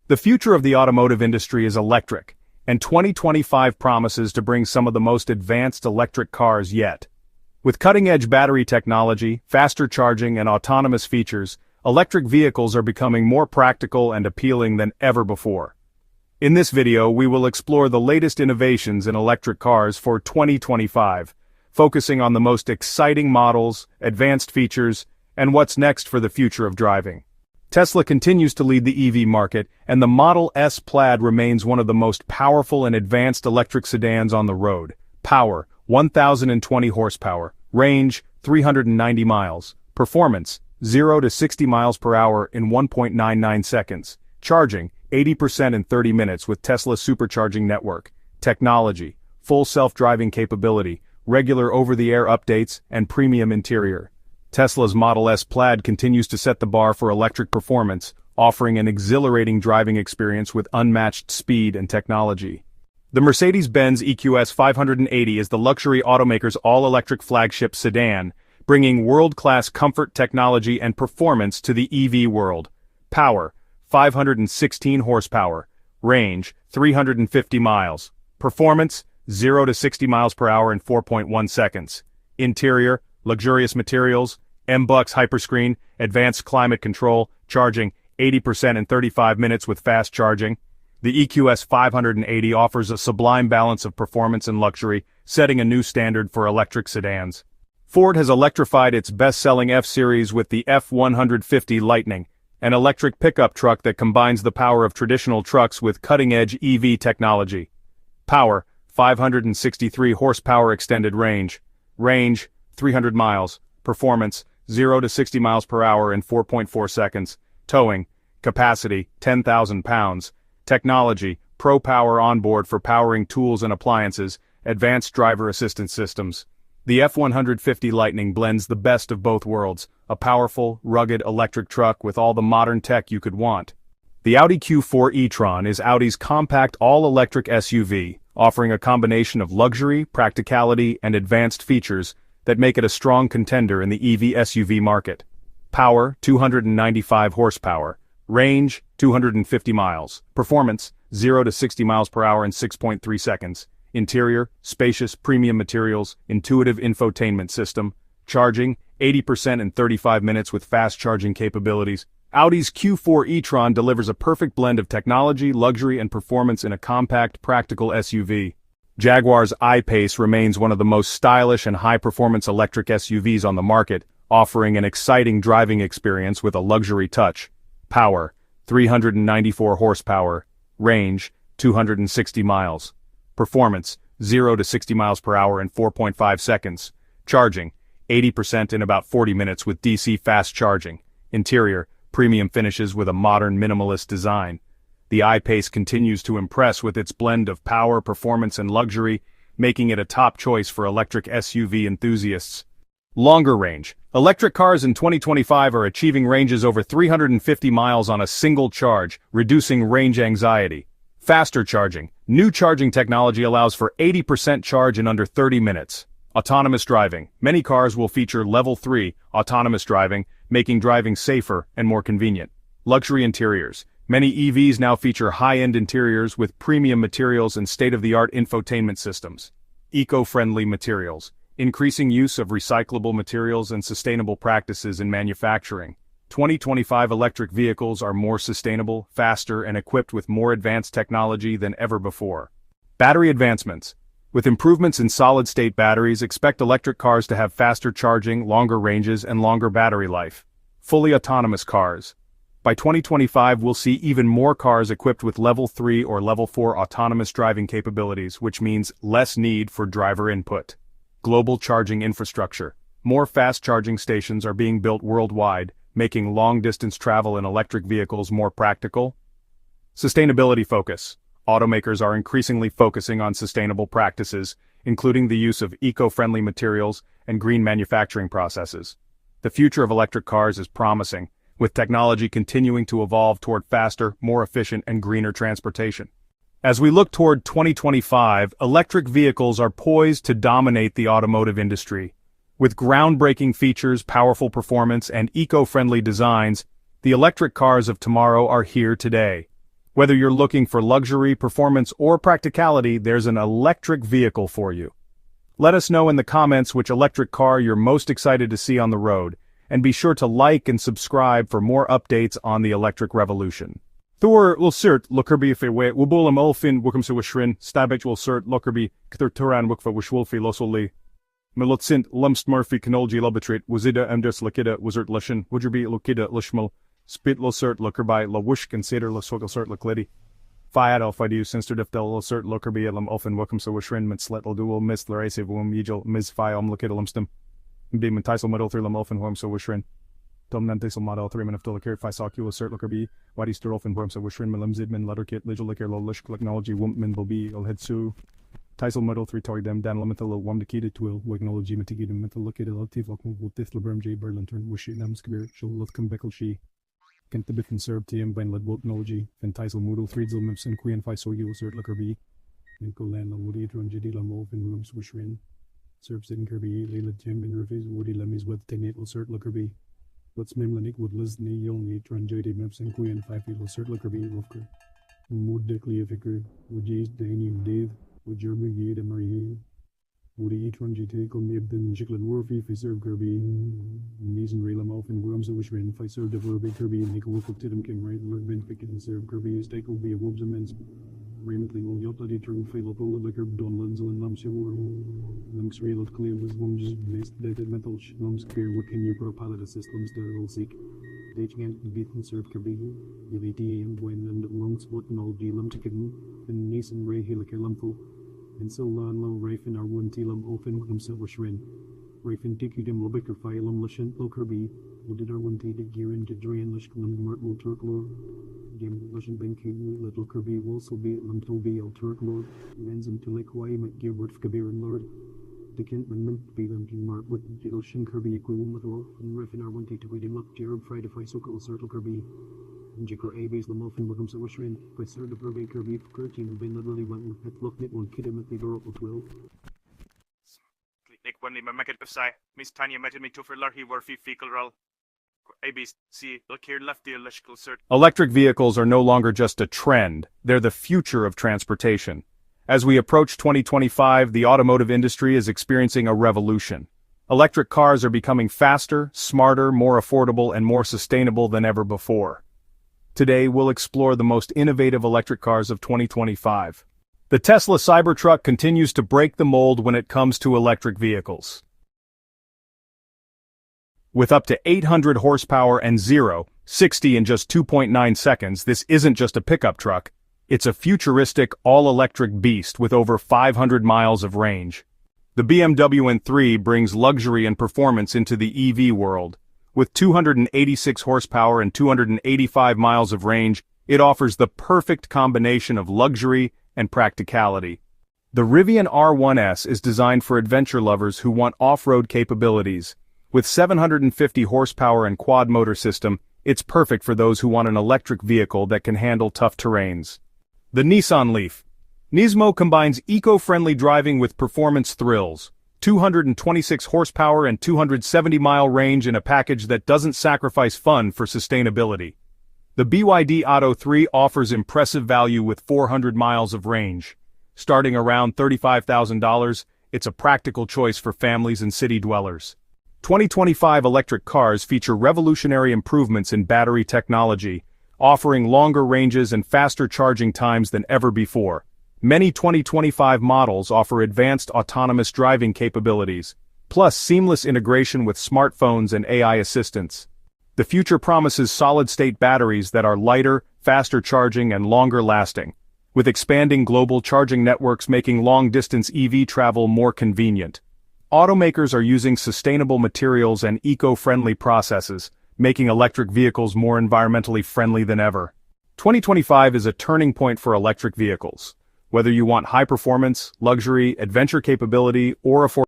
The future of the automotive industry is electric, and 2025 promises to bring some of the most advanced electric cars yet. With cutting-edge battery technology, faster charging, and autonomous features, electric vehicles are becoming more practical and appealing than ever before. In this video, we will explore the latest innovations in electric cars for 2025, focusing on the most exciting models, advanced features, and what's next for the future of driving. Tesla continues to lead the EV market, and the Model S Plaid remains one of the most powerful and advanced electric sedans on the road. Power, 1,020 horsepower. Range, 390 miles. Performance, 0 to 60 miles per hour in 1.99 seconds. Charging, 80% in 30 minutes with Tesla's supercharging network. Technology, full self-driving capability, regular over-the-air updates, and premium interior. Tesla's Model S Plaid continues to set the bar for electric performance, offering an exhilarating driving experience with unmatched speed and technology. The Mercedes-Benz EQS 580 is the luxury automaker's all-electric flagship sedan, bringing world-class comfort, technology, and performance to the EV world. Power, 516 horsepower. Range, 350 miles. Performance, 0 to 60 miles per hour in 4.1 seconds. Interior, luxurious materials, M-Bux Hyperscreen, advanced climate control, charging 80% in 35 minutes with fast charging. The EQS 580 offers a sublime balance of performance and luxury, setting a new standard for electric sedans. Ford has electrified its best-selling F-Series with the F-150 Lightning, an electric pickup truck that combines the power of traditional trucks with cutting-edge EV technology. Power, 563 horsepower extended range. Range, 300 miles. Performance, 0 to 60 miles per hour in 4.4 seconds. Towing, capacity, 10,000 pounds. Technology, Pro Power onboard for powering tools and appliances, advanced driver assistance systems. The F-150 Lightning blends the best of both worlds, a powerful, rugged electric truck with all the modern tech you could want. The Audi Q4 e-tron is Audi's compact all-electric SUV, offering a combination of luxury, practicality, and advanced features that make it a strong contender in the EV SUV market. Power, 295 horsepower. Range, 250 miles. Performance, 0 to 60 miles per hour in 6.3 seconds. Interior, spacious premium materials, intuitive infotainment system. Charging, 80% in 35 minutes with fast charging capabilities. Audi's Q4 e-tron delivers a perfect blend of technology, luxury, and performance in a compact, practical SUV. Jaguar's I-Pace remains one of the most stylish and high-performance electric SUVs on the market, offering an exciting driving experience with a luxury touch. Power, 394 horsepower. Range, 260 miles. Performance, 0 to 60 miles per hour in 4.5 seconds. Charging, 80% in about 40 minutes with DC fast charging. Interior, premium finishes with a modern minimalist design. The I-Pace continues to impress with its blend of power, performance, and luxury, making it a top choice for electric SUV enthusiasts. Longer range. Electric cars in 2025 are achieving ranges over 350 miles on a single charge, reducing range anxiety. Faster charging. New charging technology allows for 80% charge in under 30 minutes. Autonomous driving. Many cars will feature Level 3 autonomous driving, making driving safer and more convenient. Luxury interiors. Many EVs now feature high-end interiors with premium materials and state-of-the-art infotainment systems. Eco-friendly materials. Increasing use of recyclable materials and sustainable practices in manufacturing. 2025 electric vehicles are more sustainable, faster, and equipped with more advanced technology than ever before. Battery advancements. With improvements in solid-state batteries, expect electric cars to have faster charging, longer ranges, and longer battery life. Fully autonomous cars. By 2025, we'll see even more cars equipped with Level 3 or Level 4 autonomous driving capabilities, which means less need for driver input. Global charging infrastructure. More fast charging stations are being built worldwide, making long-distance travel in electric vehicles more practical. Sustainability focus. Automakers are increasingly focusing on sustainable practices, including the use of eco-friendly materials and green manufacturing processes. The future of electric cars is promising, with technology continuing to evolve toward faster, more efficient, and greener transportation. As we look toward 2025, electric vehicles are poised to dominate the automotive industry. With groundbreaking features, powerful performance, and eco-friendly designs, the electric cars of tomorrow are here today. Whether you're looking for luxury, performance, or practicality, there's an electric vehicle for you. Let us know in the comments which electric car you're most excited to see on the road, and be sure to like and subscribe for more updates on the electric revolution. Thor will cert Lockerby fe we wubulam ulfin wukum se wishrin, stabich will cert Lockerby, Kthur Turan wukfa wishwulfi losoli. Melotsint lumst Murphy canolgi lobitrit, wazida amdus lakida wizard lushin, wudgerby lokida lushmal, spit lo cert Lockerby la wush consider la sogel cert Locklidi. Fiat alfidu sinster defdel lo cert Lockerby lam ulfin wukum se wishrin mit sletl dual mis larasive wum yigel mis fi lakida lumstum. Beam and Tisel Model 3 Lamolfin Worm so Wishrin. Domnan Tisel Model 3 Man of Dolakir, Fisocu, Cert Looker B, Wadi Sturolfin Worm so Wishrin, Malam Zidman, Letter Kit, Ligil Licker, Lolish Technology, Wumpman Bobi, Elhetsu, Tisel Model 3 Toy Dem, Dan Lamental, Wam the Kid, Twill, Wignology, Mitigid, Mental Look at Latif, with This Labram J. Berlantern, Wishing Namskabir, Shul Lutkum Beckle She, Kent the Biffin Serb TM, Bain Led Wotnology, Then Tisel Moodle, 3 Zilmipson, Queen Fisocu, Cert Looker B, Nico Land, Woody, Drunjidi, Lamolf, and Rooms Wishrin. Serb Sidin Kirby, Leila Jim and Rivers, Woody Lemmies with Tenate will cert Lookerby. Let's Mimlanik would Lizni, Yolni, Tranjoy Maps and Queen, 5 feet will cert Lookerby, Wolfker. Mood Dickly Vicar, would Jays, Daniel Dave, would Jeremy Gade and Marie. Woody Tranjite, Comibden, Jicklin Worthy, Fiser Kirby, Knees and Raylam off and Worms of Wishrin, Fiser Dever Kirby, and Nick Wolf of Tidham King, right? Lurben Picket and Serb Kirby, Stake will be a Wolves amends. Raymond Lee will Yota determine fail pull the liquor Don Linzel and Lumps Lumps real of clear was one just missed dated metal lumps clear what can you pro pilot systems that will seek. Dating and beat and serve Kirby, UVT and when and lungs what and all G lum chicken and niece and Ray Helica lumful and so long low Rafen are one telum open with himself or shrin. Rafen tiku dem lobicker phylum lushin low Kirby, who did our one tea gear into Drain Lushkum Myrtle Turk Lord. Game Lushin Benku, Little Kirby, also be Lumtobi, El Turk Lord, Menzum to Lake Hawaii, Gearbert Kabir and Lord. The Kentman Mint be them King Mart with Ocean Kirby equivalent with all, and Riffin are one to wait him up, Jared Friday, if I circle Circle Kirby. And Jicker Abbey's the Muffin Wiggum so Wishrin, by Sir de Burbank Kirby, Curtin, who been literally went with Look Nit one kid him at the Oracle 12. Nick when my make it beside Miss Tanya met me to for Larry Worthy fecal roll. ABC, look here left the electrical cert. Electric vehicles are no longer just a trend, they're the future of transportation. As we approach 2025, the automotive industry is experiencing a revolution. Electric cars are becoming faster, smarter, more affordable, and more sustainable than ever before. Today, we'll explore the most innovative electric cars of 2025. The Tesla Cybertruck continues to break the mold when it comes to electric vehicles. With up to 800 horsepower and 0-60 in just 2.9 seconds, this isn't just a pickup truck, it's a futuristic, all-electric beast with over 500 miles of range. The BMW M3 brings luxury and performance into the EV world. With 286 horsepower and 285 miles of range, it offers the perfect combination of luxury and practicality. The Rivian R1S is designed for adventure lovers who want off-road capabilities. With 750 horsepower and quad-motor system, it's perfect for those who want an electric vehicle that can handle tough terrains. The Nissan Leaf. Nismo combines eco-friendly driving with performance thrills. 226 horsepower and 270-mile range in a package that doesn't sacrifice fun for sustainability. The BYD Atto 3 offers impressive value with 400 miles of range. Starting around $35,000, it's a practical choice for families and city dwellers. 2025 electric cars feature revolutionary improvements in battery technology, offering longer ranges and faster charging times than ever before. Many 2025 models offer advanced autonomous driving capabilities, plus seamless integration with smartphones and AI assistants. The future promises solid-state batteries that are lighter, faster charging, and longer lasting, with expanding global charging networks making long-distance EV travel more convenient. Automakers are using sustainable materials and eco-friendly processes, making electric vehicles more environmentally friendly than ever. 2025 is a turning point for electric vehicles. Whether you want high performance, luxury, adventure capability, or affordability,